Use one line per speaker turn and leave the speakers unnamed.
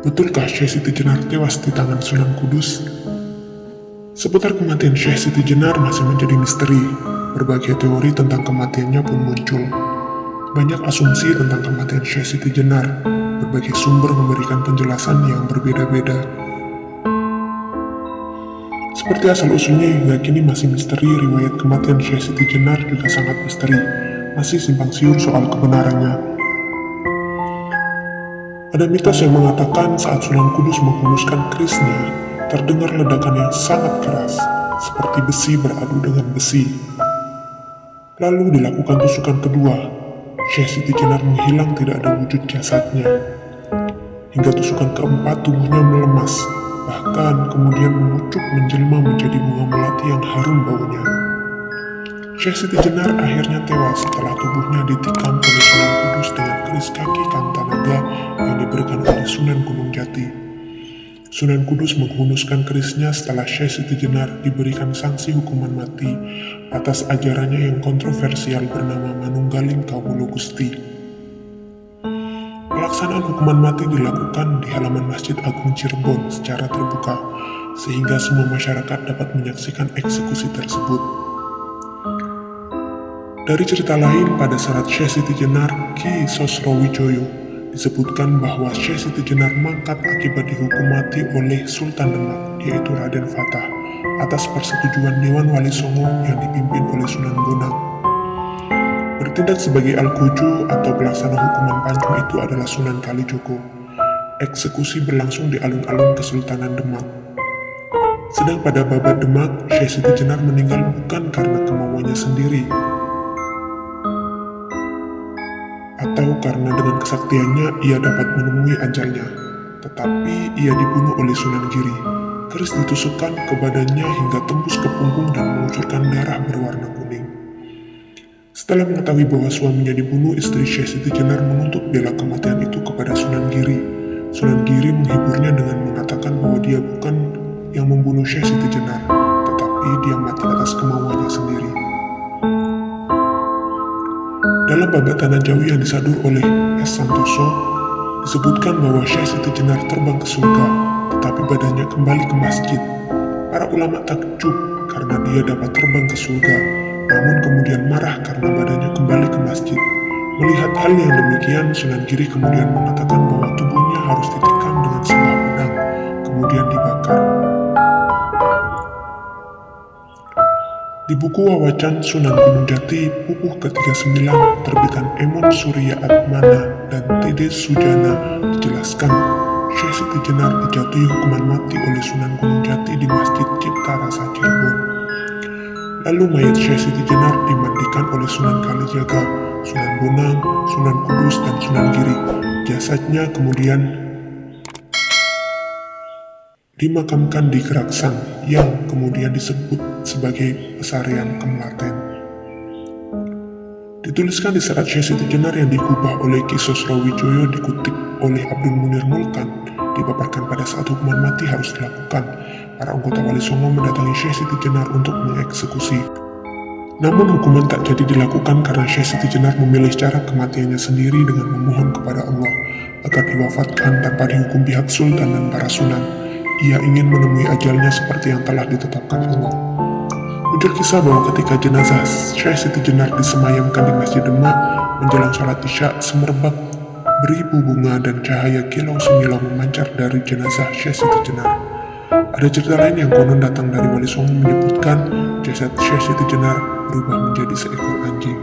Betulkah Syekh Siti Jenar tewas di tangan Sunan Kudus? Seputar kematian Syekh Siti Jenar masih menjadi misteri. Berbagai teori tentang kematiannya pun muncul. Banyak asumsi tentang kematian Syekh Siti Jenar. Berbagai sumber memberikan penjelasan yang berbeda-beda. Seperti asal-usulnya hingga kini masih misteri, riwayat kematian Syekh Siti Jenar juga sangat misteri. Masih simpang siur soal kebenarannya. Ada mitos yang mengatakan saat Sunan Kudus menghunuskan kerisnya, terdengar ledakan yang sangat keras, seperti besi beradu dengan besi. Lalu dilakukan tusukan kedua, Syekh Siti Jenar menghilang, tidak ada wujud jasadnya. Hingga tusukan keempat tubuhnya melemas, bahkan kemudian mengucuk menjelma menjadi bunga melati yang harum baunya. Syekh Siti Jenar akhirnya tewas setelah tubuhnya ditikam oleh Sunan Kudus dengan keris kaki Kantanaga yang diberikan oleh Sunan Gunung Jati. Sunan Kudus menghunuskan kerisnya setelah Syekh Siti Jenar diberikan sanksi hukuman mati atas ajarannya yang kontroversial bernama Manunggaling Kawula Gusti. Pelaksanaan hukuman mati dilakukan di halaman Masjid Agung Cirebon secara terbuka, sehingga semua masyarakat dapat menyaksikan eksekusi tersebut. Dari cerita lain, pada serat Syekh Siti Jenar Ki Sosrowijoyo disebutkan bahwa Syekh Siti Jenar mangkat akibat dihukum mati oleh Sultan Demak, yaitu Raden Fatah, atas persetujuan Dewan Wali Songo yang dipimpin oleh Sunan Bonang. Bertindak sebagai Al-Kuju atau pelaksana hukuman pancung itu adalah Sunan Kalijogo. Eksekusi berlangsung di alun-alun Kesultanan Demak. Sedang pada Babat Demak, Syekh Siti Jenar meninggal bukan karena kemauannya sendiri, atau karena dengan kesaktiannya ia dapat menemui ajalnya, tetapi ia dibunuh oleh Sunan Giri. Keris ditusukkan ke badannya hingga tembus ke punggung dan mengucurkan darah berwarna kuning. Setelah mengetahui bahwa suaminya dibunuh, istri Syekh Siti Jenar menuntut bela kematian itu kepada Sunan Giri. Sunan Giri menghiburnya dengan mengatakan bahwa dia bukan yang membunuh Syekh Siti Jenar, tetapi dia mati atas kemauannya sendiri. Dalam Babat Tanah Jawi yang disadur oleh S. Santoso, disebutkan bahwa Syekh Siti Jenar terbang ke surga, tetapi badannya kembali ke masjid. Para ulama takjub karena dia dapat terbang ke surga, namun kemudian marah karena badannya kembali ke masjid. Melihat hal yang demikian, Sunan Giri kemudian mengatakan bahwa tubuhnya harus ditikam dengan sebuah pedang, kemudian dibakar. Di buku Wawacan Sunan Gunung Jati, Pupuh ke-39, terbitan Emon Surya Atmana dan T.D. Sujana, dijelaskan Syekh Siti Jenar dijatuhi hukuman mati oleh Sunan Gunung Jati di Masjid Cipta Rasa Cirebon. Lalu mayat Syekh Siti Jenar dimandikan oleh Sunan Kalijaga, Sunan Bonang, Sunan Kudus, dan Sunan Giri. Jasadnya kemudian dimakamkan di Geraksan yang kemudian disebut sebagai Pesarian Kemlaten. Dituliskan di serat Syekh Siti Jenar yang dikubah oleh Ki Sosrowijoyo, dikutip oleh Abdul Munir Mulkan, dipaparkan pada saat hukuman mati harus dilakukan. Para anggota Wali Songo mendatangi Syekh Siti Jenar untuk mengeksekusi. Namun hukuman tak jadi dilakukan karena Syekh Siti Jenar memilih cara kematiannya sendiri dengan memohon kepada Allah agar diwafatkan tanpa dihukum pihak Sultan dan para Sunan. Ia ingin menemui ajalnya seperti yang telah ditetapkan Allah. Muncul kisah bahwa ketika jenazah Syekh Siti Jenar disemayamkan di Masjid Demak, menjelang sholat Isya, semerbak beribu bunga dan cahaya kilau semilau memancar dari jenazah Syekh Siti Jenar. Ada cerita lain yang konon datang dari Wali Songo menyebutkan jasad Syekh Siti Jenar berubah menjadi seekor anjing.